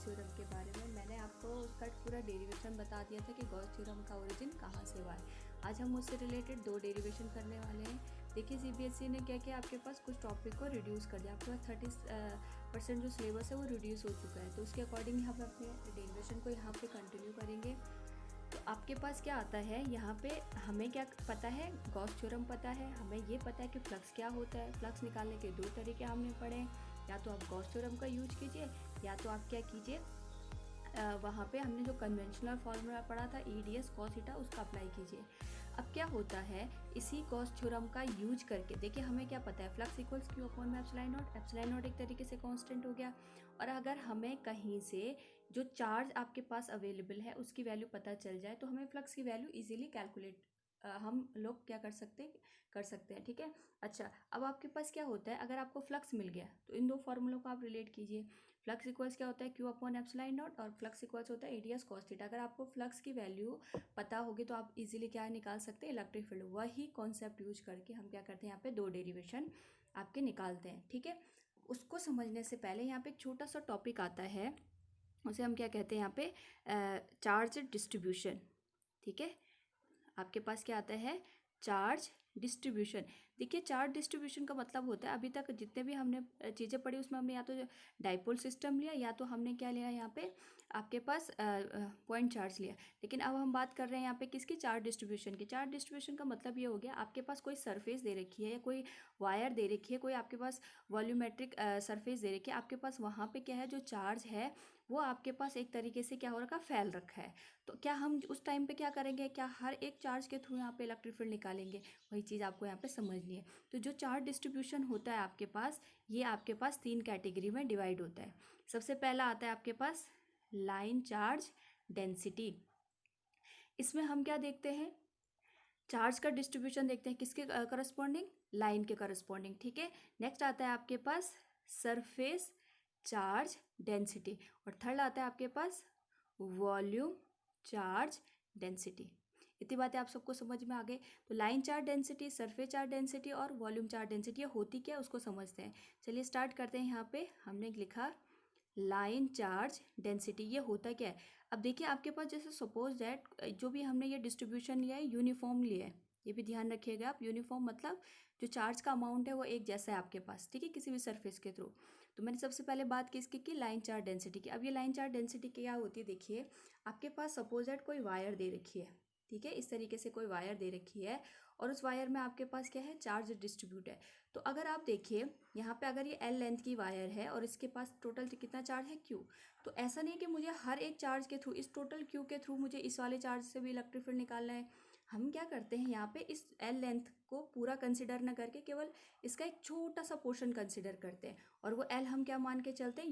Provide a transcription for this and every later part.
Theorem के बारे में। मैंने आपको उसका पूरा डेरिवेशन बता दिया था कि गॉस थ्योरम का ओरिजिन कहाँ से हुआ है। आज हम उससे रिलेटेड 2 डेरिवेशन करने वाले हैं। देखिए सीबीएसई ने क्या किया, आपके पास कुछ टॉपिक को रिड्यूस कर दिया। आपके पास 30% जो सिलेबस है वो रिड्यूस हो चुका है, तो उसके अकॉर्डिंग हम अपने डेरिवेशन को यहाँ पे कंटिन्यू करेंगे। तो आपके पास क्या आता है यहाँ पे, हमें क्या पता है, गॉस थ्योरम पता है, हमें ये पता है कि फ्लक्स क्या होता है। फ्लक्स निकालने के 2 तरीके हमने पढ़े, या तो आप गॉस थ्योरम का यूज कीजिए या तो आप क्या कीजिए, वहाँ पे हमने जो कन्वेंशनल फॉर्मूला पढ़ा था EDS cos थीटा, उसका अप्लाई कीजिए। अब क्या होता है, इसी गॉस थ्योरम का यूज करके देखिए हमें क्या पता है, फ्लक्स इक्वल्स क्यू अपॉन में एप्सिलॉन नॉट। एप्सिलॉन नॉट एक तरीके से कांस्टेंट हो गया। और अगर हमें कहीं से जो चार्ज आपके पास अवेलेबल है उसकी वैल्यू पता चल जाए तो हमें फ्लक्स की वैल्यू इजीली कैलकुलेट हम लोग क्या कर सकते हैं, ठीक है। अच्छा, अब आपके पास क्या होता है, अगर आपको फ्लक्स मिल गया तो इन 2 फॉर्मूलों को आप रिलेट कीजिए। फ्लक्स इक्वल्स क्या होता है, क्यू अपॉन एप्सिलॉन नॉट, और फ्लक्स इक्वल्स होता है EDS cos थीटा। अगर आपको फ्लक्स की वैल्यू पता होगी तो आप इजीली क्या निकाल सकते हैं, इलेक्ट्रिक फील्ड। वही कॉन्सेप्ट यूज करके हम क्या करते हैं, यहाँ पे 2 डेरिवेशन आपके निकालते हैं, ठीक है। उसको समझने से पहले यहाँ पे एक छोटा सा टॉपिक आता है, उसे हम क्या कहते हैं यहाँ पे, चार्ज डिस्ट्रीब्यूशन, ठीक है। आपके पास क्या आता है, चार्ज डिस्ट्रीब्यूशन। देखिए चार्ज डिस्ट्रीब्यूशन का मतलब होता है, अभी तक जितने भी हमने चीज़ें पढ़ी उसमें हमने या तो डाइपोल सिस्टम लिया या तो हमने क्या लिया यहाँ पे आपके पास पॉइंट चार्ज लिया। लेकिन अब हम बात कर रहे हैं यहाँ पे किसकी, चार्ज डिस्ट्रीब्यूशन की। चार्ज डिस्ट्रीब्यूशन का मतलब ये हो गया, आपके पास कोई सरफेस दे रखी है या कोई वायर दे रखी है, कोई आपके पास वॉल्यूमेट्रिक सरफेस दे रखी है, आपके पास वहाँ पे क्या है, जो चार्ज है वो आपके पास एक तरीके से क्या हो रखा, फैल रखा है। तो क्या हम उस टाइम पे क्या करेंगे, क्या हर एक चार्ज के थ्रू यहाँ पे इलेक्ट्रिक फील्ड निकालेंगे, वही चीज़ आपको यहाँ पे समझनी है। तो जो चार्ज डिस्ट्रीब्यूशन होता है आपके पास, ये आपके पास 3 कैटेगरी में डिवाइड होता है। सबसे पहला आता है आपके पास लाइन चार्ज डेंसिटी। इसमें हम क्या देखते हैं, चार्ज का डिस्ट्रीब्यूशन देखते हैं किसके करस्पॉन्डिंग, लाइन के करस्पॉन्डिंग, ठीक है। नेक्स्ट आता है आपके पास सरफेस चार्ज डेंसिटी, और थर्ड आता है आपके पास वॉल्यूम चार्ज डेंसिटी। इतनी बातें आप सबको समझ में आ गई। तो line charge density, surface charge density और वॉल्यूम चार्ज डेंसिटी, ये होती क्या है उसको समझते हैं। चलिए स्टार्ट करते हैं। यहाँ पे हमने लिखा लाइन चार्ज डेंसिटी, ये होता क्या है। अब देखिए आपके पास जैसे सपोज दैट जो भी हमने ये डिस्ट्रीब्यूशन लिया है यूनिफॉर्म लिया है, ये भी ध्यान रखिएगा आप। यूनिफॉर्म मतलब जो चार्ज का अमाउंट है वो एक जैसा है आपके पास, ठीक है, किसी भी सरफेस के थ्रू। तो मैंने सबसे पहले बात किसकी की, लाइन चार्ज डेंसिटी की। अब ये लाइन चार्ज डेंसिटी क्या होती है, देखिए आपके पास सपोज दैट कोई वायर दे रखी है, ठीक है, इस तरीके से कोई वायर दे रखी है और उस वायर में आपके पास क्या है, चार्ज डिस्ट्रीब्यूट है। तो अगर आप देखिए यहाँ पे अगर ये L लेंथ की वायर है और इसके पास टोटल कितना चार्ज है, Q। तो ऐसा नहीं है कि मुझे हर एक चार्ज के थ्रू, इस टोटल Q के थ्रू मुझे इस वाले चार्ज से भी इलेक्ट्रिक फील्ड निकालना है। हम क्या करते हैं यहाँ पे इस L लेंथ को पूरा कंसिडर ना करके केवल इसका एक छोटा सा पोर्शन कंसिडर करते हैं, और वो L हम क्या मान के चलते हैं,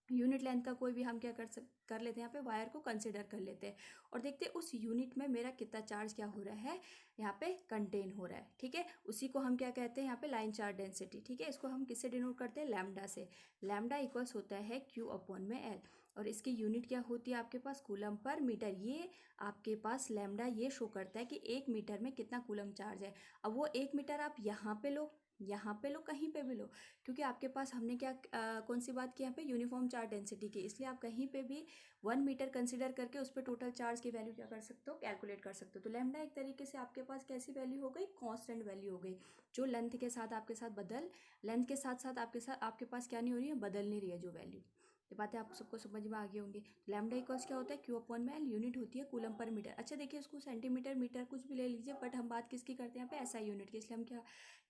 यूनिट लेंथ का कोई भी हम क्या कर लेते हैं, यहाँ पे वायर को कंसिडर कर लेते हैं और देखते हैं उस यूनिट में मेरा कितना चार्ज क्या हो रहा है, यहाँ पे कंटेन हो रहा है, ठीक है। उसी को हम क्या कहते हैं यहाँ पे लाइन चार्ज डेंसिटी, ठीक है। इसको हम किससे डिनोट करते हैं, लैम्डा से। लैम्डा इक्वल्स होता है Q अपॉन में L, और इसकी यूनिट क्या होती है आपके पास, कूलम पर मीटर। ये आपके पास लैम्डा ये शो करता है कि 1 मीटर में कितना कूलम चार्ज है। अब वो 1 मीटर आप यहाँ पे लो, यहाँ पे लो, कहीं पे भी लो, क्योंकि आपके पास हमने क्या कौन सी बात की यहाँ पे, यूनिफॉर्म चार्ज डेंसिटी की, इसलिए आप कहीं पे भी 1 मीटर कंसिडर करके उस पर टोटल चार्ज की वैल्यू क्या कर सकते हो, कैलकुलेट कर सकते हो। तो लैम्डा एक तरीके से आपके पास कैसी वैल्यू हो गई, कांस्टेंट वैल्यू हो गई, जो लेंथ के साथ आपके साथ लेंथ के साथ साथ आपके पास क्या नहीं हो रही है, बदल नहीं रही है जो वैल्यू। ये बातें आप सबको समझ में आ गई होंगी। लैम्डा इक्वल्स क्या होता है, Q अपॉन में L, यूनिट होती है कूलम पर मीटर। अच्छा देखिए इसको सेंटीमीटर मीटर कुछ भी ले लीजिए, बट हम बात किसकी करते हैं यहाँ पे, SI यूनिट की, इसलिए हम क्या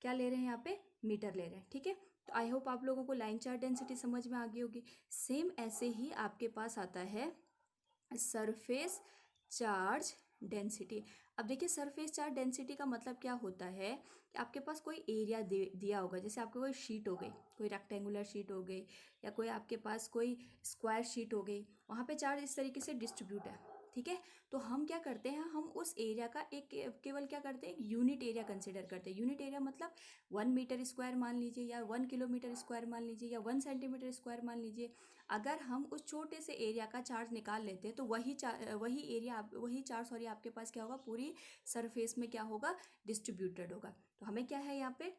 क्या ले रहे हैं यहाँ पे, मीटर ले रहे हैं, ठीक है। तो आई होप आप लोगों को लाइन चार्ज डेंसिटी समझ में आ गई होगी। सेम ऐसे ही आपके पास आता है सरफेस चार्ज डेंसिटी। अब देखिए सरफेस चार्ज डेंसिटी का मतलब क्या होता है कि आपके पास कोई एरिया दिया होगा, जैसे आपको कोई शीट हो गई, कोई रेक्टेंगुलर शीट हो गई, या कोई आपके पास कोई स्क्वायर शीट हो गई, वहाँ पे चार्ज इस तरीके से डिस्ट्रीब्यूट है, ठीक है। तो हम क्या करते हैं, हम उस एरिया का एक केवल क्या करते हैं, यूनिट एरिया कंसिडर करते हैं। यूनिट एरिया मतलब 1 मीटर स्क्वायर मान लीजिए, या 1 किलोमीटर स्क्वायर मान लीजिए, या 1 सेंटीमीटर स्क्वायर मान लीजिए। अगर हम उस छोटे से एरिया का चार्ज निकाल लेते हैं तो वही चार्ज आपके पास क्या होगा, पूरी सरफेस में क्या होगा, डिस्ट्रीब्यूटेड होगा। तो हमें क्या है यहाँ पे,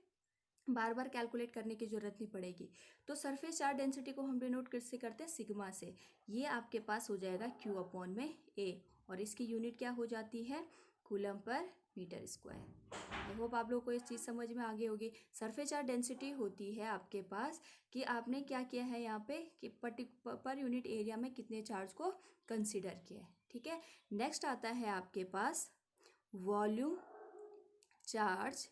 बार बार कैलकुलेट करने की ज़रूरत नहीं पड़ेगी। तो सरफेस चार्ज डेंसिटी को हम डिनोट किससे करते हैं, सिग्मा से। ये आपके पास हो जाएगा क्यू अपॉन में ए, और इसकी यूनिट क्या हो जाती है, coulomb per metre square. I hope आप लोग को इस चीज़ समझ में आ गई होगी। सरफेस चार्ज डेंसिटी होती है आपके पास कि आपने क्या किया है यहाँ पे कि पर यूनिट एरिया में कितने चार्ज को कंसिडर किया है, ठीक है। नेक्स्ट आता है आपके पास वॉल्यूम चार्ज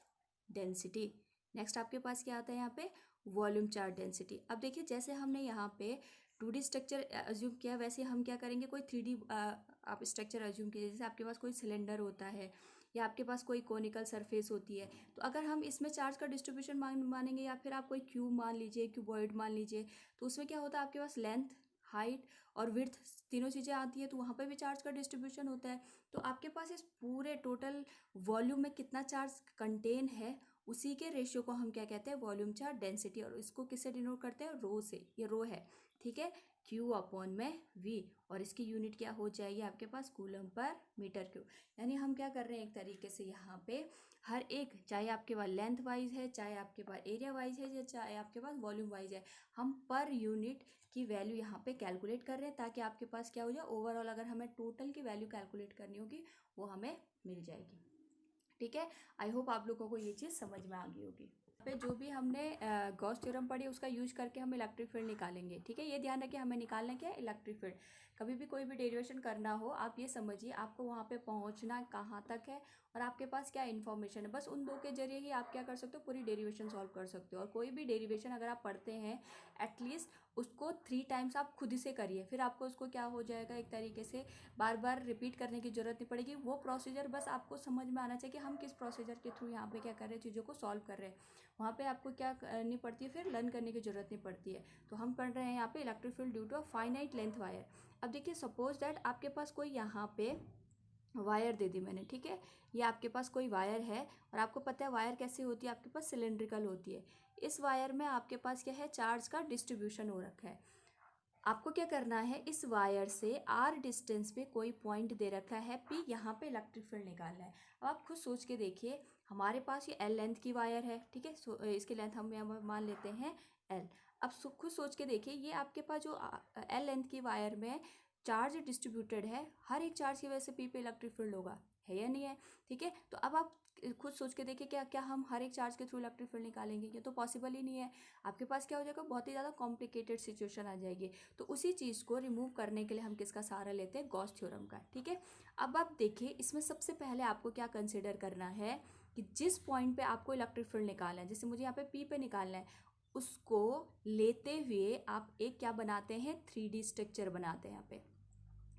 डेंसिटी। नेक्स्ट आपके पास क्या आता है यहाँ पे, वॉल्यूम चार्ज डेंसिटी। अब देखिए जैसे हमने यहाँ पे 2D स्ट्रक्चर अज्यूम किया, वैसे हम क्या करेंगे, कोई 3D आप स्ट्रक्चर अज्यूम कीजिए। जैसे आपके पास कोई सिलेंडर होता है या आपके पास कोई कोनिकल सरफेस होती है, तो अगर हम इसमें चार्ज का डिस्ट्रीब्यूशन मानेंगे, या फिर आप कोई क्यूब मान लीजिए, क्यूबॉइड मान लीजिए, तो उसमें क्या होता है, आपके पास लेंथ, हाइट और विड्थ तीनों चीज़ें आती है, तो वहाँ पे भी चार्ज का डिस्ट्रीब्यूशन होता है। तो आपके पास इस पूरे टोटल वॉल्यूम में कितना चार्ज कंटेन है, उसी के रेशियो को हम क्या कहते हैं, वॉल्यूम चार्ज डेंसिटी। और इसको किससे डिनोट करते हैं, रो से। ये रो है, ठीक है, क्यू अपॉन में वी, और इसकी यूनिट क्या हो जाएगी आपके पास, कूलम पर मीटर क्यूब। यानी हम क्या कर रहे हैं, एक तरीके से यहाँ पे हर एक, चाहे आपके पास लेंथ वाइज है, चाहे आपके पास एरिया वाइज है, या चाहे आपके पास वॉल्यूम वाइज है, हम पर यूनिट की वैल्यू यहाँ पे कैलकुलेट कर रहे हैं, ताकि आपके पास क्या हो जाए, ओवरऑल अगर हमें टोटल की वैल्यू कैलकुलेट करनी होगी वो हमें मिल जाएगी, ठीक है। आई होप आप लोगों को ये चीज़ समझ में आ गई होगी। पे जो भी हमने गॉस थ्योरम पढ़ी उसका यूज करके हम इलेक्ट्रिक फील्ड निकालेंगे, ठीक है। ये ध्यान रखिए, हमें निकालना क्या है, इलेक्ट्रिक फील्ड। कभी भी कोई भी डेरिवेशन करना हो, आप ये समझिए आपको वहाँ पे पहुँचना कहाँ तक है और आपके पास क्या इन्फॉर्मेशन है, बस उन दो के जरिए ही आप क्या कर सकते हो, पूरी डेरिवेशन सॉल्व कर सकते हो। और कोई भी डेरिवेशन अगर आप पढ़ते हैं, एटलीस्ट उसको 3 टाइम्स आप खुद से करिए, फिर आपको उसको क्या हो जाएगा, एक तरीके से बार बार रिपीट करने की जरूरत नहीं पड़ेगी। वो प्रोसीजर बस आपको समझ में आना चाहिए कि हम किस प्रोसीजर के थ्रू यहाँ पे क्या कर रहे हैं, चीज़ों को सॉल्व कर रहे हैं। वहाँ पे आपको क्या करनी पड़ती है, फिर लर्न करने की जरूरत नहीं पड़ती है। तो हम पढ़ रहे हैं यहाँ पे electric field due to a finite length wire. अब देखिए सपोज दैट आपके पास कोई यहाँ पे वायर दे दी मैंने, ठीक है। ये आपके पास कोई वायर है और आपको पता है वायर कैसी होती है, आपके पास सिलेंड्रिकल होती है। इस वायर में आपके पास क्या है, चार्ज का डिस्ट्रीब्यूशन हो रखा है। आपको क्या करना है, इस वायर से आर डिस्टेंस पे कोई पॉइंट दे रखा है पी, यहाँ पे इलेक्ट्रिक फील्ड निकालना है। अब आप खुद सोच के देखिए, हमारे पास ये एल लेंथ की वायर है, ठीक है। इसकी लेंथ हम यहाँ मान लेते हैं एल। अब खुद सोच के देखिए, ये आपके पास जो एल लेंथ की वायर में चार्ज डिस्ट्रीब्यूटेड है, हर एक चार्ज की वजह से पी पे इलेक्ट्रिक फील्ड होगा, है या नहीं है, ठीक है। तो अब आप खुद सोच के देखिए, क्या क्या हम हर एक चार्ज के थ्रू इलेक्ट्रिक फील्ड निकालेंगे, ये तो पॉसिबल ही नहीं है। आपके पास क्या हो जाएगा, बहुत ही ज़्यादा कॉम्प्लिकेटेड सिचुएशन आ जाएगी। तो उसी चीज़ को रिमूव करने के लिए हम किसका सहारा लेते हैं, गॉस थ्योरम का, ठीक है। अब आप देखिए, इसमें सबसे पहले आपको क्या कंसिडर करना है कि जिस पॉइंट पे आपको इलेक्ट्रिक फील्ड निकालना है, जैसे मुझे यहाँ पे पी पे निकालना है, उसको लेते हुए आप एक क्या बनाते हैं, 3D स्ट्रक्चर बनाते हैं। यहाँ पे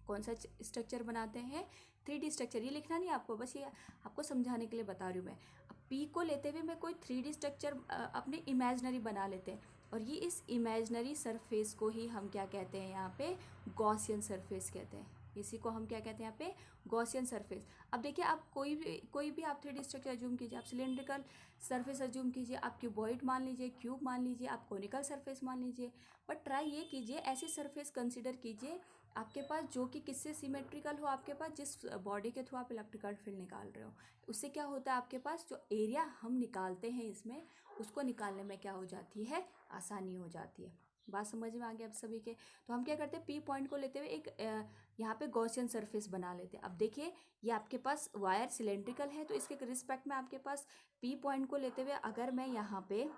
कौन सा स्ट्रक्चर बनाते हैं, 3D स्ट्रक्चर। ये लिखना नहीं आपको, बस ये आपको समझाने के लिए बता रही हूँ मैं। अब पी को लेते हुए मैं कोई 3D स्ट्रक्चर अपने इमेजनरी बना लेते हैं, और ये इस इमेजनरी सरफेस को ही हम क्या कहते हैं, यहाँ पे गॉसियन सरफेस कहते हैं। इसी को हम क्या कहते हैं यहाँ पे, गॉसियन सरफेस। अब देखिए, आप कोई भी आप 3D स्ट्रक्चर अज्यूम कीजिए, आप सिलेंड्रिकल सरफेस अज्यूम कीजिए, आप क्यूबॉइड मान लीजिए, क्यूब मान लीजिए, आप कोनिकल सरफेस मान लीजिए, बट ट्राई ये कीजिए, ऐसी सरफेस कंसिडर कीजिए आपके पास जो कि किससे सिमेट्रिकल हो, आपके पास जिस बॉडी के थ्रू आप इलेक्ट्रिकल फील्ड निकाल रहे हो। उससे क्या होता है, आपके पास जो एरिया हम निकालते हैं इसमें, उसको निकालने में क्या हो जाती है, आसानी हो जाती है। बात समझ में आ गई आप सभी के। तो हम क्या करते हैं, पी पॉइंट को लेते हुए एक यहाँ पे गॉसियन सरफेस बना लेते हैं। अब देखिए, ये आपके पास वायर सिलेंड्रिकल है, तो इसके रिस्पेक्ट में आपके पास पी पॉइंट को लेते हुए अगर मैं यहाँ पे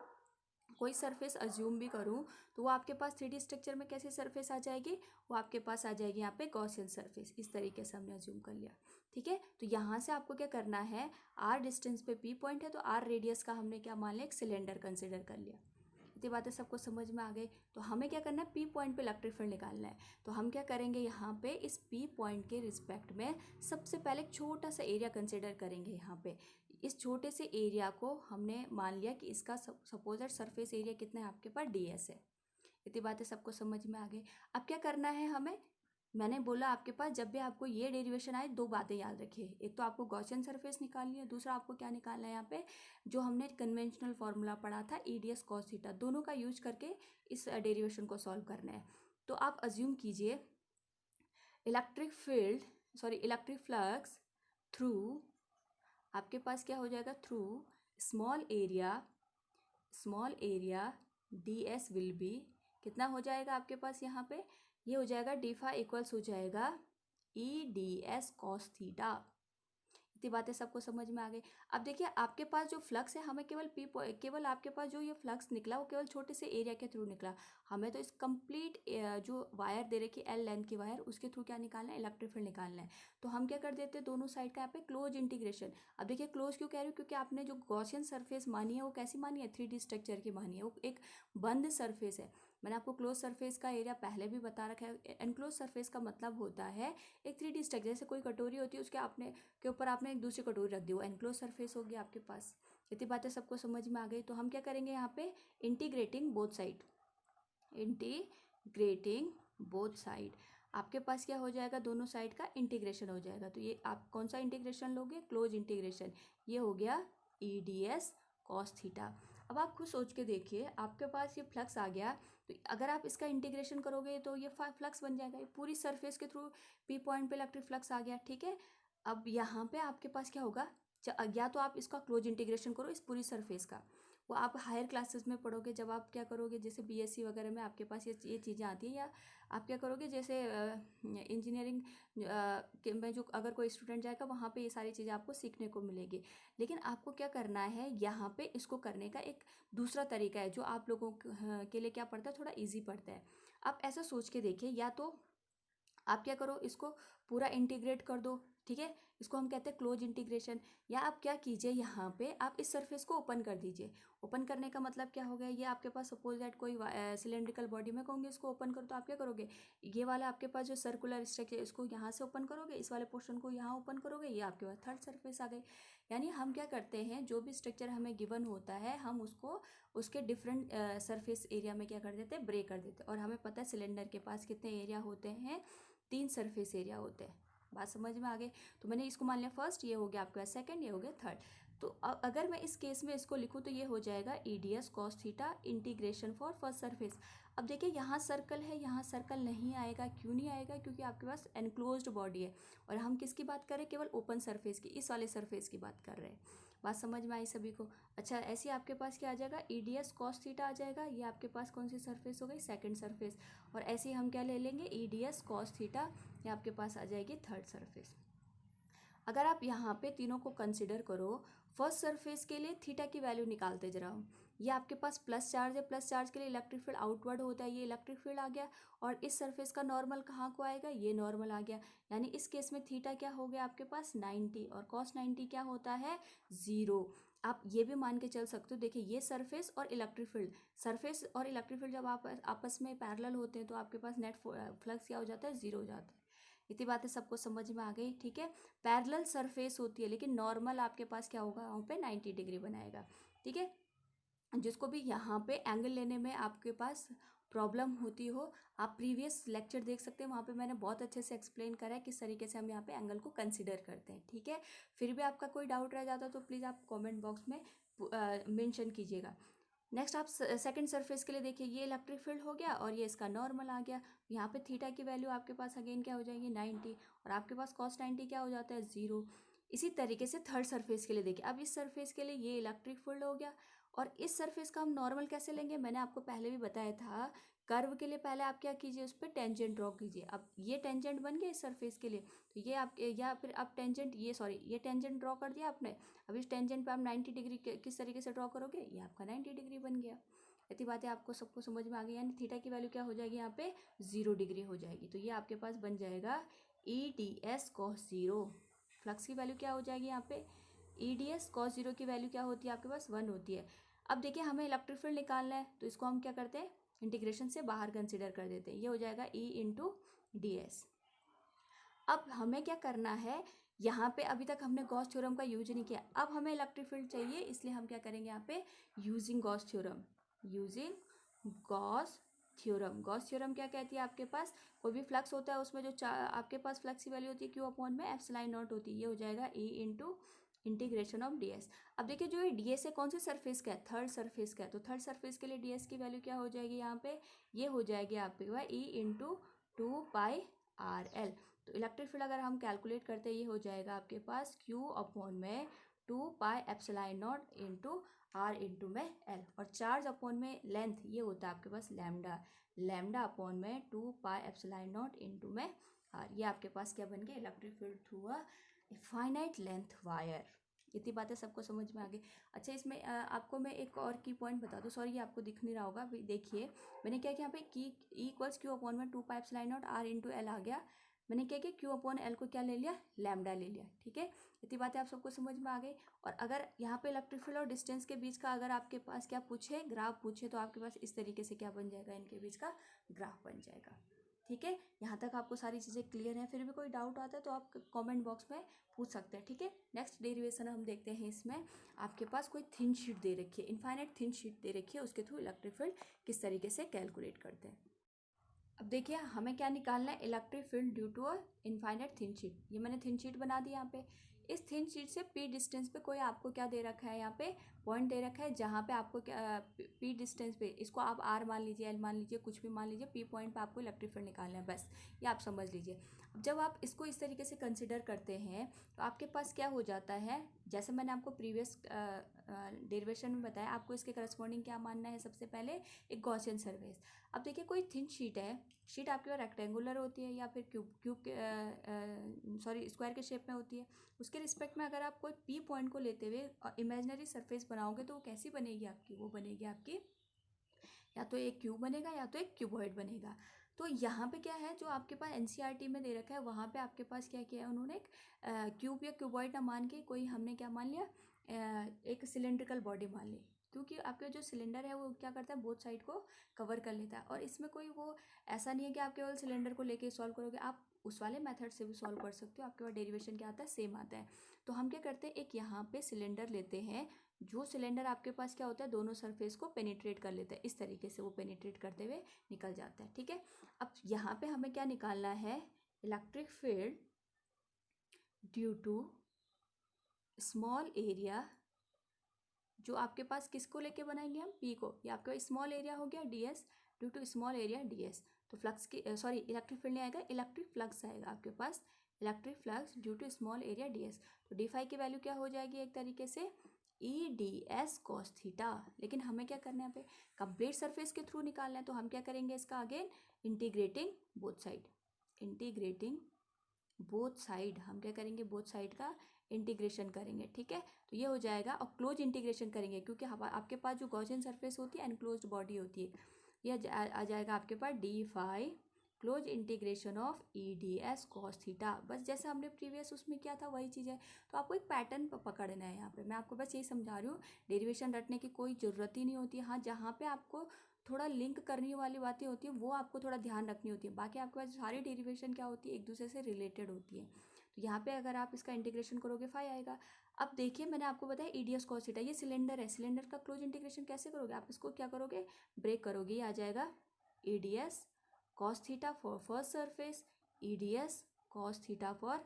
कोई सरफेस अज्यूम भी करूँ, तो वो आपके पास 3D स्ट्रक्चर में कैसी सरफेस आ जाएगी, वो आपके पास आ जाएगी यहाँ पे गॉसियन सरफेस। इस तरीके से हमने अज्यूम कर लिया, ठीक है। तो यहाँ से आपको क्या करना है, आर डिस्टेंस पे पी पॉइंट है, तो आर रेडियस का हमने क्या मान लिया, एक सिलेंडर कंसिडर कर लिया। इतनी बातें सबको समझ में आ गई। तो हमें क्या करना है, पी पॉइंट पे इलेक्ट्रिक फील्ड निकालना है। तो हम क्या करेंगे, यहाँ पे इस पी पॉइंट के रिस्पेक्ट में सबसे पहले एक छोटा सा एरिया कंसिडर करेंगे। यहाँ पे इस छोटे से एरिया को हमने मान लिया कि इसका सपोज सरफेस एरिया कितना है, आपके पास ds है। इतनी बातें सबको समझ में आ गई। अब क्या करना है हमें, मैंने बोला आपके पास जब भी आपको ये डेरिवेशन आए, दो बातें याद रखिए। एक तो आपको गॉसियन सरफेस निकालनी है, दूसरा आपको क्या निकालना है, यहाँ पे जो हमने कन्वेंशनल फॉर्मूला पढ़ा था EDS cos थीटा, दोनों का यूज करके इस डेरिवेशन को सॉल्व करना है। तो आप अज्यूम कीजिए इलेक्ट्रिक फ्लक्स थ्रू, आपके पास क्या हो जाएगा, through small area small area D S will be, कितना हो जाएगा आपके पास यहाँ पे, ये हो जाएगा डी फाई इक्वल्स हो जाएगा E D S cos theta. इतनी बातें सबको समझ में आ गई। अब देखिए आपके पास जो फ्लक्स है, हमें केवल आपके पास जो ये फ्लक्स निकला वो केवल छोटे से एरिया के थ्रू निकला। हमें तो इस कंप्लीट जो वायर दे रखी एल लेंथ की वायर, उसके थ्रू क्या निकालना है, इलेक्ट्रिक फील्ड निकालना है। तो हम क्या कर देते हैं, दोनों साइड का यहाँ पे क्लोज इंटीग्रेशन। अब देखिए क्लोज क्यों कह रही हूँ, क्योंकि आपने जो गॉसियन सरफेस मानी है वो कैसी मानी है, 3D स्ट्रक्चर की मानी है, वो एक बंद सरफेस है। मैंने आपको क्लोज सरफेस का एरिया पहले भी बता रखा है। एनक्लोज सरफेस का मतलब होता है एक 3D स्ट्रक्चर, जैसे कोई कटोरी होती है उसके आपने के ऊपर आपने एक दूसरी कटोरी रख दी, वो एनक्लोज सरफेस होगी आपके पास। इतनी बातें सबको समझ में आ गई। तो हम क्या करेंगे यहाँ पे, integrating both side, integrating both side, आपके पास क्या हो जाएगा, दोनों साइड का इंटीग्रेशन हो जाएगा। तो ये आप कौन सा इंटीग्रेशन लोगे, क्लोज इंटीग्रेशन, ये हो गया ई डी एस कॉस थीटा। अब आप खुद सोच के देखिए, आपके पास ये फ्लक्स आ गया, तो अगर आप इसका इंटीग्रेशन करोगे तो ये फ्लक्स बन जाएगा, ये पूरी सरफेस के थ्रू पी पॉइंट पे इलेक्ट्रिक फ्लक्स आ गया, ठीक है। अब यहाँ पे आपके पास क्या होगा, या तो आप इसका क्लोज इंटीग्रेशन करो इस पूरी सरफेस का, वो आप हायर क्लासेस में पढ़ोगे, जब आप क्या करोगे, जैसे बीएससी वगैरह में आपके पास ये चीज़ें आती हैं, या आप क्या करोगे, जैसे इंजीनियरिंग में जो अगर कोई स्टूडेंट जाएगा वहाँ पे ये सारी चीज़ें आपको सीखने को मिलेगी। लेकिन आपको क्या करना है, यहाँ पे इसको करने का एक दूसरा तरीका है जो आप लोगों के लिए क्या पड़ता है, थोड़ा ईजी पड़ता है। आप ऐसा सोच के देखिए, या तो आप क्या करो, इसको पूरा इंटीग्रेट कर दो, ठीक है, इसको हम कहते हैं क्लोज इंटीग्रेशन। या आप क्या कीजिए, यहाँ पे आप इस सरफेस को ओपन कर दीजिए। ओपन करने का मतलब क्या हो गया, ये आपके पास सपोज दैट कोई सिलेंड्रिकल बॉडी में कहूँगी इसको ओपन करो, तो आप क्या करोगे, ये वाला आपके पास जो सर्कुलर स्ट्रक्चर है इसको यहाँ से ओपन करोगे, इस वाले पोर्शन को यहाँ ओपन करोगे, ये आपके पास थर्ड सरफेस आ गई। यानी हम क्या करते हैं, जो भी स्ट्रक्चर हमें गिवन होता है हम उसको उसके डिफरेंट सरफेस एरिया में क्या कर देते हैं, ब्रेक कर देते हैं। और हमें पता है सिलेंडर के पास कितने एरिया होते हैं, 3 सरफेस एरिया होते हैं। बात समझ में आ गई। तो मैंने इसको मान लिया फर्स्ट, ये हो गया आपका सेकंड, ये हो गया थर्ड। तो अगर मैं इस केस में इसको लिखूँ तो ये हो जाएगा E D S cos theta integration for first surface. अब देखिए यहाँ सर्कल है, यहाँ सर्कल नहीं आएगा, क्यों नहीं आएगा, क्योंकि आपके पास एनक्लोज्ड बॉडी है और हम किसकी बात कर रहे हैं, केवल ओपन सरफेस की, इस वाले सरफेस की बात कर रहे हैं। बात समझ में आई सभी को। अच्छा, ऐसे ही आपके पास क्या आ जाएगा, E D S cos theta आ जाएगा, ये आपके पास कौन सी सरफेस हो गई, सेकंड सरफेस। और ऐसे ही हम क्या ले लेंगे, ई डी एस कॉस थीटा, ये आपके पास आ जाएगी थर्ड सरफेस। अगर आप यहाँ पे तीनों को कंसिडर करो, फर्स्ट सरफेस के लिए थीटा की वैल्यू निकालते जरा, ये आपके पास प्लस चार्ज है, प्लस चार्ज के लिए इलेक्ट्रिक फील्ड आउटवर्ड होता है, ये इलेक्ट्रिक फील्ड आ गया। और इस सरफेस का नॉर्मल कहाँ को आएगा, ये नॉर्मल आ गया। यानी इस केस में थीटा क्या हो गया आपके पास 90, और कॉस 90 क्या होता है 0। आप ये भी मान के चल सकते हो, देखिए ये सरफेस और इलेक्ट्रिक फील्ड, सरफेस और इलेक्ट्रिक फील्ड जब आप आपस में पैरेलल होते हैं तो आपके पास नेट फ्लक्स क्या हो जाता है, 0 हो जाता है। इतनी बातें सबको समझ में आ गई, ठीक है। पैरेलल सरफेस होती है, लेकिन नॉर्मल आपके पास क्या होगा, वहाँ पे 90 डिग्री बनाएगा, ठीक है। जिसको भी यहाँ पे एंगल लेने में आपके पास प्रॉब्लम होती हो, आप प्रीवियस लेक्चर देख सकते हैं, वहाँ पे मैंने बहुत अच्छे से एक्सप्लेन करा है किस तरीके से हम यहाँ पे एंगल को कंसिडर करते हैं, ठीक है। फिर भी आपका कोई डाउट रह जाता तो प्लीज़ आप कमेंट बॉक्स में मेंशन कीजिएगा। नेक्स्ट आप सेकंड सरफेस के लिए देखिए, ये इलेक्ट्रिक फील्ड हो गया और ये इसका नॉर्मल आ गया। यहाँ पे थीटा की वैल्यू आपके पास अगेन क्या हो जाएगी 90, और आपके पास कॉस 90 क्या हो जाता है 0। इसी तरीके से थर्ड सरफेस के लिए देखिए, अब इस सरफेस के लिए ये इलेक्ट्रिक फील्ड हो गया, और इस सरफेस का हम नॉर्मल कैसे लेंगे, मैंने आपको पहले भी बताया था। कर्व के लिए पहले आप क्या कीजिए, उस पर टेंजेंट ड्रॉ कीजिए। अब ये टेंजेंट बन गया इस सरफेस के लिए, तो ये आप, या फिर आप टेंजेंट, ये टेंजेंट ड्रॉ कर दिया आपने। अब इस टेंजेंट पे आप 90 डिग्री किस तरीके से ड्रॉ करोगे, ये आपका 90 डिग्री बन गया। इतनी बातें आपको सबको समझ में आ गई। यानी थीटा की वैल्यू क्या हो जाएगी, यहाँ पे 0 डिग्री हो जाएगी। तो ये आपके पास बन जाएगा E D S cos 0। Flux की वैल्यू क्या हो जाएगी यहाँ पे, ई डी एस कॉस 0 की वैल्यू क्या होती है आपके पास 1 होती है। अब देखिए हमें इलेक्ट्रिक फील्ड निकालना है, तो इसको हम क्या करते हैं, इंटीग्रेशन से बाहर कंसिडर कर देते हैं, ये हो जाएगा ई इंटू डी एस। अब हमें क्या करना है, यहाँ पे अभी तक हमने गॉस थ्योरम का यूज नहीं किया, अब हमें इलेक्ट्रिक फील्ड चाहिए, इसलिए हम क्या करेंगे यहाँ पे, using Gauss theorem, using Gauss theorem. Gauss theorem क्या कहती है, आपके पास कोई भी फ्लक्स होता है उसमें जो आपके पास फ्लक्स की वैल्यू होती है क्यू अपॉन में एप्सिलॉन नॉट होती है, ये हो जाएगा E into integration of D S. अब देखिए जो ये डी एस है कौन से सरफेस का है, थर्ड सरफेस का है, तो थर्ड सरफेस के लिए डी एस की वैल्यू क्या हो जाएगी यहाँ पे, ये हो जाएगी आपके पास ई इंटू 2πr l। तो इलेक्ट्रिक फील्ड अगर हम कैलकुलेट करते हैं, ये हो जाएगा आपके पास Q अपॉन में 2πε0 इंटू आर इंटू में एल, और चार्ज अपॉन में लेंथ ये होता है आपके पास लैम्डा, लैम्डा अपॉन में 2πε0 इंटू में आर। ये आपके पास क्या बन गया, electric field through a finite length wire. इतनी बातें सबको समझ में आ गई। अच्छा, इसमें आपको मैं एक और की पॉइंट बता दूँ, सॉरी ये आपको दिख नहीं रहा होगा, देखिए मैंने क्या किया यहाँ पे की इक्वल्स क्यू अपॉन में 2πε0 आर इंटू एल आ गया। मैंने क्या किया, क्यू अपॉन एल को क्या ले लिया, लैम्डा ले लिया। ठीक है, इतनी बातें आप सबको समझ में आ गई। और अगर यहाँ पे इलेक्ट्रिक फील्ड और डिस्टेंस के बीच का अगर आपके पास क्या पूछे, ग्राफ पूछे, तो आपके पास इस तरीके से क्या बन जाएगा, इनके बीच का ग्राफ बन जाएगा। ठीक है, यहाँ तक आपको सारी चीज़ें क्लियर हैं। फिर भी कोई डाउट आता है तो आप कमेंट बॉक्स में पूछ सकते हैं। ठीक है, नेक्स्ट डेरिवेशन हम देखते हैं। इसमें आपके पास कोई थिन शीट दे रखी है, इनफाइनाइट थिन शीट दे रखी है, उसके थ्रू इलेक्ट्रिक फील्ड किस तरीके से कैलकुलेट करते हैं। अब देखिए हमें क्या निकालना है, electric field due to a infinite thin sheet. ये मैंने थिन शीट बना दी यहाँ पे। इस थिन शीट से पी डिस्टेंस पे कोई आपको क्या दे रखा है, यहाँ पे पॉइंट दे रखा है, जहाँ पे आपको क्या पी डिस्टेंस पे, इसको आप आर मान लीजिए, एल मान लीजिए, कुछ भी मान लीजिए, पी पॉइंट पे आपको इलेक्ट्रिक फील्ड निकालना है, बस ये आप समझ लीजिए। अब जब आप इसको इस तरीके से कंसिडर करते हैं तो आपके पास क्या हो जाता है, जैसे मैंने आपको प्रीवियस डेरिवेशन में बताया, आपको इसके करस्पॉन्डिंग क्या मानना है, सबसे पहले एक गॉसियन सर्फेस। अब देखिए कोई थिन शीट है, शीट आपके पास रेक्टेंगुलर होती है या फिर क्यूब सॉरी स्क्वायर के शेप में होती है। उसके रिस्पेक्ट में अगर आप कोई पी पॉइंट को लेते हुए इमेजिनरी सरफेस बनाओगे तो वो कैसी बनेगी आपकी, वो बनेगी आपकी या तो एक क्यूब बनेगा या तो एक क्यूबॉइड बनेगा। तो यहाँ पे क्या है, जो आपके पास एनसीईआरटी में दे रखा है, वहाँ पे आपके पास क्या किया है उन्होंने, एक क्यूब या क्यूबॉइड ना मान के कोई हमने क्या मान लिया, एक सिलेंड्रिकल बॉडी मान ली। क्योंकि आपका जो सिलेंडर है वो क्या करता है, बोथ साइड को कवर कर लेता है। और इसमें कोई वो ऐसा नहीं है कि आप केवल सिलेंडर को लेके सॉल्व करोगे, आप उस वाले मेथड से भी सॉल्व कर सकते हो, आपके पास डेरिवेशन क्या आता है, सेम आता है। तो हम क्या करते हैं, एक यहाँ पे सिलेंडर लेते हैं, जो सिलेंडर आपके पास क्या होता है, दोनों सरफेस को पेनिट्रेट कर लेता है, इस तरीके से वो पेनिट्रेट करते हुए निकल जाता है। ठीक है, अब यहाँ पे हमें क्या निकालना है, electric field due to small area, जो आपके पास किसको लेके बनाएंगे हम, पी को। ये आपका स्मॉल एरिया हो गया ds, due to small area ds। तो फ्लक्स की सॉरी इलेक्ट्रिक फील्ड नहीं आएगा, इलेक्ट्रिक फ्लक्स आएगा आपके पास, electric flux due to small area ds। तो डी फाई की वैल्यू क्या हो जाएगी, एक तरीके से E D S cos theta. लेकिन हमें क्या करना है, यहाँ पे कंप्लीट सरफेस के थ्रू निकालना है, तो हम क्या करेंगे इसका again integrating both side, integrating both side, हम क्या करेंगे, बोथ साइड का इंटीग्रेशन करेंगे। ठीक है, तो ये हो जाएगा, और क्लोज इंटीग्रेशन करेंगे क्योंकि आपके पास जो गॉसियन सरफेस होती है एनक्लोज्ड बॉडी होती है। ये आ जाएगा आपके पास D phi close integration of E D S cos theta. बस जैसे हमने प्रीवियस उसमें किया था वही चीज़ है। तो आपको एक पैटर्न पकड़ना है यहाँ पे, मैं आपको बस यही समझा रही हूँ, डेरिवेशन रटने की कोई ज़रूरत ही नहीं होती है। हाँ, जहाँ पे आपको थोड़ा लिंक करने वाली बातें होती है वो आपको थोड़ा ध्यान रखनी होती है, बाकी आपके पास सारी डेरिवेशन क्या होती है, एक दूसरे से रिलेटेड होती है। तो यहाँ पे अगर आप इसका इंटीग्रेशन करोगे फाई आएगा। अब देखिए मैंने आपको बताया ईडीएस कॉस थीटा, ये सिलेंडर है, सिलेंडर का क्लोज इंटीग्रेशन कैसे करोगे, आप इसको क्या करोगे, ब्रेक करोगे, ये आ जाएगा EDS cos theta for first surface, EDS cos theta for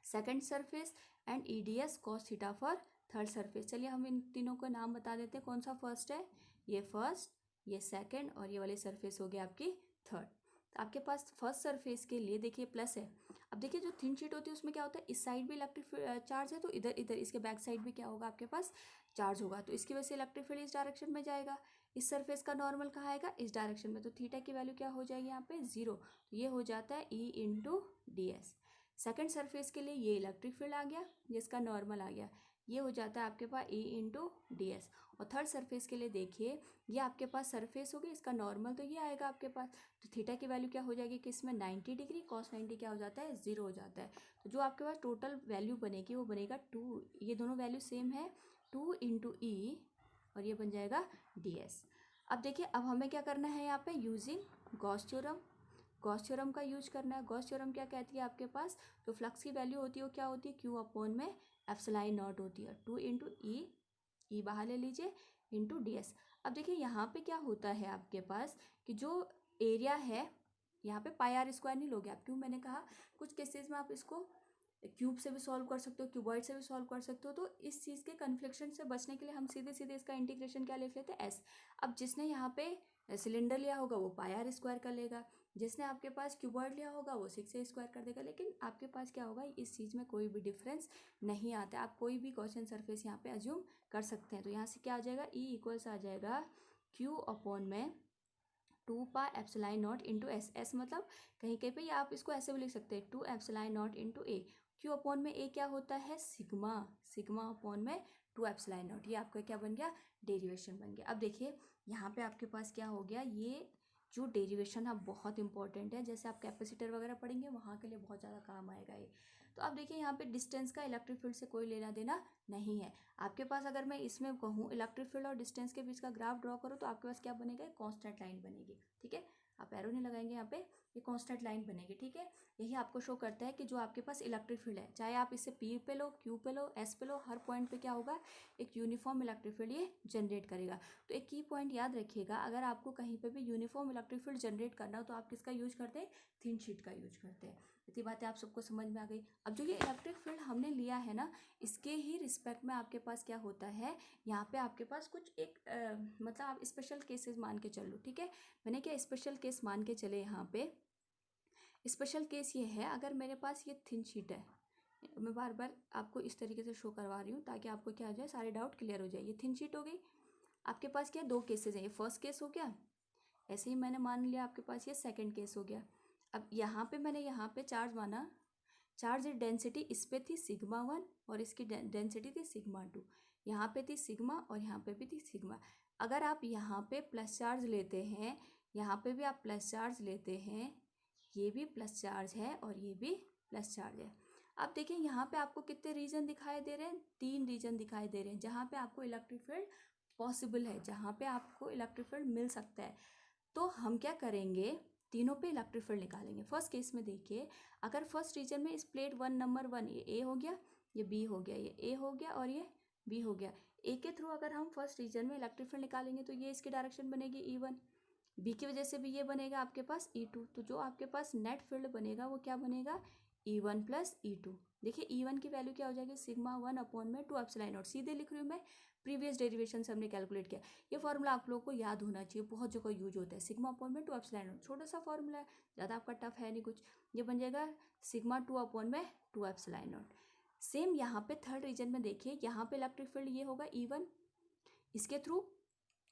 second surface and EDS cos theta for third surface. चलिए हम इन तीनों को नाम बता देते हैं, कौन सा फर्स्ट है, ये फर्स्ट, ये सेकंड, और ये वाली सरफेस हो गई आपकी थर्ड। तो आपके पास फर्स्ट सरफेस के लिए देखिए प्लस है। अब देखिए जो थिन शीट होती है उसमें क्या होता है, इस साइड भी इलेक्ट्रिक चार्ज है, तो इधर इधर इसके बैक साइड भी क्या होगा आपके पास, चार्ज होगा, तो इसकी वजह से इलेक्ट्रिक फील्ड इस डायरेक्शन में जाएगा। इस सरफेस का नॉर्मल कहाँ आएगा, इस डायरेक्शन में, तो थीटा की वैल्यू क्या हो जाएगी यहाँ पे, 0। तो ये हो जाता है E into D S. Second surface के लिए ये इलेक्ट्रिक फील्ड आ गया, जिसका नॉर्मल आ गया, ये हो जाता है आपके पास ई इंटू डी एस। और थर्ड सरफेस के लिए देखिए, ये आपके पास सरफेस होगी, इसका नॉर्मल तो ये आएगा आपके पास, तो थीटा की वैल्यू क्या हो जाएगी कि इसमें 90 डिग्री, कॉस 90 क्या हो जाता है, 0 हो जाता है। तो जो आपके पास टोटल वैल्यू बनेगी वो बनेगा 2, ये दोनों वैल्यू सेम है, 2 इंटू ई, और ये बन जाएगा डी एस। अब देखिए अब हमें क्या करना है यहाँ पे, using Gauss theorem, Gauss theorem का यूज करना है। गॉस थ्योरम क्या कहती है आपके पास, तो फ्लक्स की वैल्यू होती है वो क्या होती है, क्यू अपॉन में एप्सिलॉन नॉट होती है, 2 इंटू ई बाहर ले लीजिए, इंटू डी एस। अब देखिए यहाँ पे क्या होता है आपके पास कि जो एरिया है यहाँ पे पाई आर स्क्वायर नहीं लोगे आप, क्यों, मैंने कहा कुछ केसेस में आप इसको क्यूब से भी सॉल्व कर सकते हो, क्यूबॉइड से भी सॉल्व कर सकते हो। तो इस चीज़ के कन्फ्लिक्शन से बचने के लिए हम सीधे सीधे इसका इंटीग्रेशन क्या लिख लेते हैं, एस। अब जिसने यहाँ पे सिलेंडर लिया होगा वो पाई आर स्क्वायर कर लेगा, जिसने आपके पास क्यूबॉइड लिया होगा वो 6a स्क्वायर कर देगा, लेकिन आपके पास क्या होगा, इस चीज़ में कोई भी डिफरेंस नहीं आता। आप कोई भी गॉसियन सरफेस यहाँ पे अज्यूम कर सकते हैं। तो यहाँ से क्या आ जाएगा, E इक्वल्स आ जाएगा Q अपॉन में 2π/ε0 इंटू एस। एस मतलब कहीं कहीं पे आप इसको ऐसे भी लिख सकते हैं 2ε0 इंटू ए। क्यू अपॉन में ए क्या होता है, सिग्मा। सिग्मा अपॉन में 2ε0। ये आपका क्या बन गया, डेरिवेशन बन गया। अब देखिए यहाँ पे आपके पास क्या हो गया, ये जो डेरिवेशन है बहुत इंपॉर्टेंट है। जैसे आप कैपेसिटर वगैरह पढ़ेंगे वहाँ के लिए बहुत ज़्यादा काम आएगा ये। तो अब देखिए यहाँ पे डिस्टेंस का इलेक्ट्रिक फील्ड से कोई लेना देना नहीं है आपके पास। अगर मैं इसमें कहूँ इलेक्ट्रिक फील्ड और डिस्टेंस के बीच का ग्राफ ड्रॉ करो तो आपके पास क्या बनेगा, कांस्टेंट लाइन बनेगी। ठीक है, आप एरो नहीं लगाएंगे यहाँ पे, ये कांस्टेंट लाइन बनेगी। ठीक है, यही आपको शो करता है कि जो आपके पास इलेक्ट्रिक फील्ड है, चाहे आप इसे पी पे लो, क्यू पे लो, एस पे लो, हर पॉइंट पे क्या होगा, एक यूनिफॉर्म इलेक्ट्रिक फील्ड ये जनरेट करेगा। तो एक की पॉइंट याद रखिएगा, अगर आपको कहीं पे भी यूनिफॉर्म इलेक्ट्रिक फील्ड जनरेट करना हो तो आप किसका यूज करते हैं, थिन शीट का यूज करते हैं। इतनी बातें आप सबको समझ में आ गई। अब जो ये इलेक्ट्रिक फील्ड हमने लिया है ना, इसके ही रिस्पेक्ट में आपके पास क्या होता है, यहाँ पे आपके पास कुछ एक मतलब आप स्पेशल केसेस मान के चलो। ठीक है, मैंने क्या स्पेशल केस मान के चले, यहाँ पे स्पेशल केस ये है, अगर मेरे पास ये थिन शीट है, मैं बार बार आपको इस तरीके से शो करवा रही हूँ ताकि आपको क्या हो जाए, सारे डाउट क्लियर हो जाए। ये थिन शीट हो गई, आपके पास क्या दो केसेस हैं, ये फर्स्ट केस हो गया, ऐसे ही मैंने मान लिया आपके पास ये सेकंड केस हो गया। अब यहाँ पे मैंने यहाँ पे चार्ज माना, चार्ज डेंसिटी इस पे थी σ1 और इसकी डेंसिटी थी σ2। यहाँ पे थी सिग्मा और यहाँ पे भी थी सिग्मा। अगर आप यहाँ पे प्लस चार्ज लेते हैं, यहाँ पे भी आप प्लस चार्ज लेते हैं, ये भी प्लस चार्ज है और ये भी प्लस चार्ज है। अब देखिए यहाँ पे आपको कितने रीजन दिखाई दे रहे हैं, 3 रीजन दिखाई दे रहे हैं जहाँ पे आपको इलेक्ट्रिक फील्ड पॉसिबल है, जहाँ पे आपको इलेक्ट्रिक फील्ड मिल सकता है। तो हम क्या करेंगे, तीनों पे इलेक्ट्रिक फील्ड निकालेंगे। फर्स्ट केस में देखिए, अगर फर्स्ट रीजन में इस प्लेट 1 नंबर 1 ये ए हो गया, ये बी हो गया, ये ए हो गया और ये बी हो गया। ए के थ्रू अगर हम फर्स्ट रीजन में इलेक्ट्रिक फील्ड निकालेंगे तो ये इसकी डायरेक्शन बनेगी E1, बी की वजह से भी ये बनेगा आपके पास E2। तो जो आपके पास नेट फील्ड बनेगा वो क्या बनेगा, E1 प्लस E2। देखिए E1 की वैल्यू क्या हो जाएगी, σ1 अपॉन में 2ε0। सीधे लिख रही हूँ मैं, प्रीवियस डेरिवेशन से हमने कैलकुलेट किया। ये फॉर्मूला आप लोगों को याद होना चाहिए, बहुत जगह यूज होता है। सिग्मा अपॉन में 2ε0, छोटा सा फॉर्मूला है, ज़्यादा आपका टफ है नहीं कुछ। ये बन जाएगा σ2 अपॉन में 2ε0। सेम यहाँ पे थर्ड रीजन में देखिए, यहाँ पे इलेक्ट्रिक फील्ड ये होगा E1 इसके थ्रू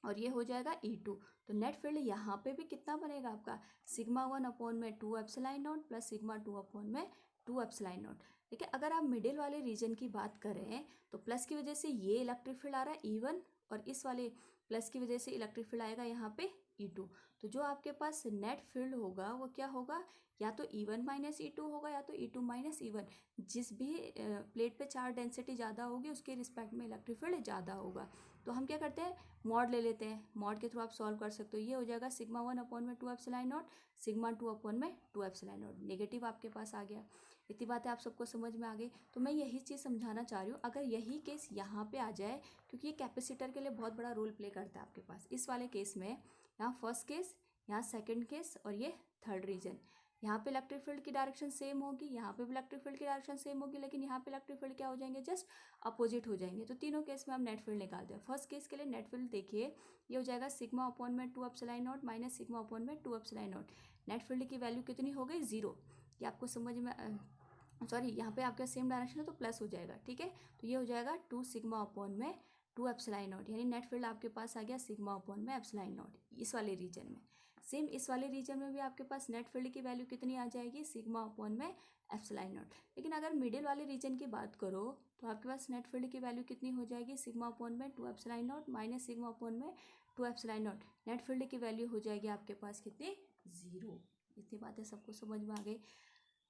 और ये हो जाएगा E2। तो नेट फील्ड यहाँ पे भी कितना बनेगा आपका, σ1 अपॉन में 2ε0 प्लस σ2 अपॉन में 2ε0। ठीक है, अगर आप मिडिल वाले रीजन की बात करें तो प्लस की वजह से ये इलेक्ट्रिक फील्ड आ रहा है E1 और इस वाले प्लस की वजह से इलेक्ट्रिक फील्ड आएगा यहाँ पे E2। तो जो आपके पास नेट फील्ड होगा वो क्या होगा, या तो E1 माइनस E2 होगा या तो E2 माइनस E1। जिस भी प्लेट पे चार्ज डेंसिटी ज़्यादा होगी उसके रिस्पेक्ट में इलेक्ट्रिक फील्ड ज़्यादा होगा। तो हम क्या करते हैं, मॉड ले लेते हैं, मॉड के थ्रू आप सॉल्व कर सकते हो। ये हो जाएगा σ1 अपॉन में 2ε0, σ2 अपॉन में 2ε0। नेगेटिव आपके पास आ गया। इतनी बातें आप सबको समझ में आ गई। तो मैं यही चीज़ समझाना चाह रही हूँ, अगर यही केस यहाँ पे आ जाए, क्योंकि ये कैपेसिटर के लिए बहुत बड़ा रोल प्ले करता है आपके पास। इस वाले केस में यहाँ फर्स्ट केस, यहाँ सेकेंड केस और ये थर्ड रीजन, यहाँ पे इलेक्ट्रिक फील्ड की डायरेक्शन सेम होगी, यहाँ पे भी इलेक्ट्रिक फील्ड की डायरेक्शन सेम होगी, लेकिन यहाँ पे इलेक्ट्रिक फील्ड क्या हो जाएंगे, जस्ट अपोजिट हो जाएंगे। तो तीनों केस में हम नेट फील्ड निकालते हैं। फर्स्ट केस के लिए नेट फील्ड देखिए, ये हो जाएगा सिग्मा अपॉन में 2ε0 माइनस सिग्मा अपॉन में 2ε0। नेट फील्ड की वैल्यू कितनी हो गई, 0। ये आपको समझ में, सॉरी यहाँ पे आपका सेम डायरेक्शन है तो प्लस हो जाएगा। ठीक है, तो ये हो जाएगा 2 सिग्मा अपॉन में 2ε0, यानी नेट फील्ड आपके पास आ गया सिग्मा अपॉन में ε0 इस वाले रीजन में। सेम इस वाले रीजन में भी आपके पास नेट फील्ड की वैल्यू कितनी आ जाएगी, सिग्मा अपॉन में ε0। लेकिन अगर मिडिल वाले रीजन की बात करो तो आपके पास नेट फील्ड की वैल्यू कितनी हो जाएगी, सिग्मा अपॉन में 2ε0 माइनस सिग्मा अपॉन में 2ε0। नेट फील्ड की वैल्यू हो जाएगी आपके पास कितनी, 0। इतनी बातें सबको समझ में आ गई।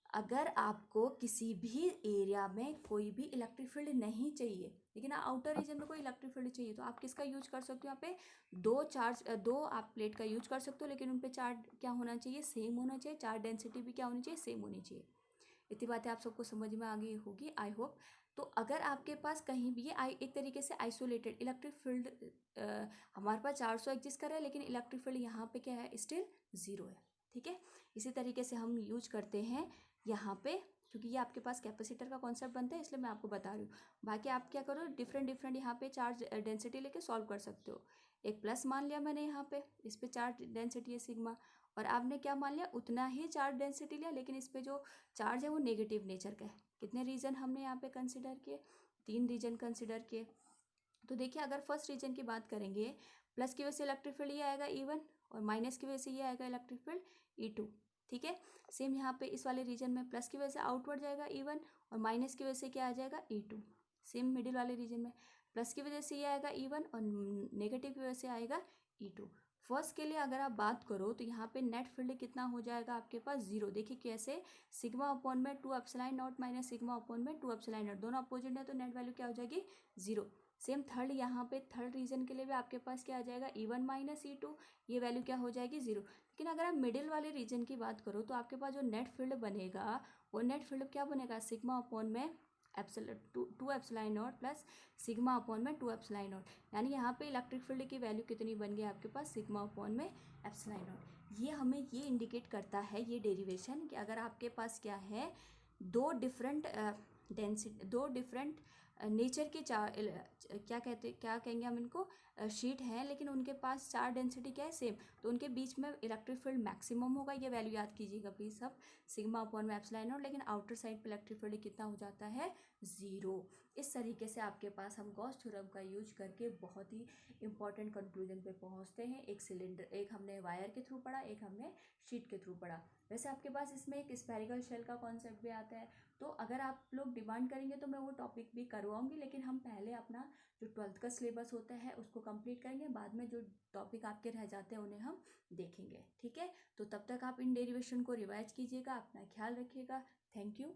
अगर आपको किसी भी एरिया में कोई भी इलेक्ट्रिक फील्ड नहीं चाहिए, लेकिन आउटर रीजन में कोई इलेक्ट्रिक फील्ड चाहिए, तो आप किसका यूज कर सकते हो, यहाँ पे दो आप प्लेट का यूज कर सकते हो, लेकिन उन पे चार्ज क्या होना चाहिए, सेम होना चाहिए। चार्ज डेंसिटी भी क्या होनी चाहिए, सेम होनी चाहिए। इतनी बातें आप सबको समझ में आ गई होगी, आई होप। तो अगर आपके पास कहीं भी ये एक तरीके से आइसोलेटेड इलेक्ट्रिक फील्ड, हमारे पास 400 एग्जिस्ट कर रहा है लेकिन इलेक्ट्रिक फील्ड यहाँ पे क्या है, स्टिल 0 है। ठीक है, इसी तरीके से हम यूज करते हैं यहाँ पे, क्योंकि ये आपके पास कैपेसिटर का कॉन्सेप्ट बनता है इसलिए मैं आपको बता रही हूँ। बाकी आप क्या करो, डिफरेंट यहाँ पे चार्ज डेंसिटी लेके सॉल्व कर सकते हो। एक प्लस मान लिया मैंने यहाँ पे, इस पे चार्ज डेंसिटी है सिग्मा, और आपने क्या मान लिया, उतना ही चार्ज डेंसिटी लिया, लेकिन इस पे जो चार्ज है वो नेगेटिव नेचर का है। कितने रीजन हमने यहाँ पे कंसिडर किए, 3 रीजन कंसिडर किए। तो देखिए अगर फर्स्ट रीजन की बात करेंगे, प्लस की वजह से इलेक्ट्रिक फील्ड ये आएगा E1 और माइनस की वजह से ये आएगा इलेक्ट्रिक फील्ड E2। ठीक है, सेम यहाँ पे इस वाले रीजन में प्लस की वजह से आउटवर्ड जाएगा E1 और माइनस की वजह से क्या आ जाएगा E2। सेम मिडिल वाले रीजन में प्लस की वजह से ये आएगा E1 और नेगेटिव की वजह से आएगा E2। फर्स्ट के लिए अगर आप बात करो तो यहाँ पे नेट फील्ड कितना हो जाएगा आपके पास, 0। देखिए कैसे, सिग्मा अपॉन में 2 epsilon not minus sigma upon में 2 एप्सिलॉन नॉट, दोनों अपोजिट है तो नेट वैल्यू क्या हो जाएगी, 0। सेम थर्ड, यहाँ पे थर्ड रीजन के लिए भी आपके पास क्या आ जाएगा, E1 माइनस E2, ये वैल्यू क्या हो जाएगी, 0। लेकिन अगर आप मिडिल वाले रीजन की बात करो तो आपके पास जो नेट फील्ड बनेगा वो नेट फील्ड क्या बनेगा, सिग्मा अपॉन में two epsilon naught plus sigma upon में 2 एप्सिलॉन नॉट, यानी यहाँ पे इलेक्ट्रिक फील्ड की वैल्यू कितनी बन गई आपके पास, सिग्मा अपॉन में एप्सिलॉन नॉट। ये हमें ये इंडिकेट करता है ये डेरिवेशन कि अगर आपके पास क्या है, दो डिफरेंट डेंसिटी, दो डिफरेंट नेचर के क्या कहेंगे हम इनको, शीट हैं, लेकिन उनके पास चार्ज डेंसिटी क्या है, सेम, तो उनके बीच में इलेक्ट्रिक फील्ड मैक्सिमम होगा। ये वैल्यू याद कीजिएगा प्लीज सब, सिग्मा अपॉन में एप्सिलॉन नॉट, लेकिन आउटर साइड पे इलेक्ट्रिक फील्ड कितना हो जाता है, 0। इस तरीके से आपके पास हम गॉस थ्योरम का यूज करके बहुत ही इंपॉर्टेंट कंक्लूजन पे पहुंचते हैं। एक सिलेंडर, एक हमने वायर के थ्रू पढ़ा, एक हमने शीट के थ्रू पढ़ा। वैसे आपके पास इसमें एक स्फेरिकल शेल का कॉन्सेप्ट भी आता है, तो अगर आप लोग डिमांड करेंगे तो मैं वो टॉपिक भी करवाऊंगी, लेकिन हम पहले अपना जो 12th का सिलेबस होता है उसको कंप्लीट करेंगे, बाद में जो टॉपिक आपके रह जाते हैं उन्हें हम देखेंगे। ठीक है, तो तब तक आप इन डेरिवेशन को रिवाइज कीजिएगा, अपना ख्याल रखिएगा। Thank you.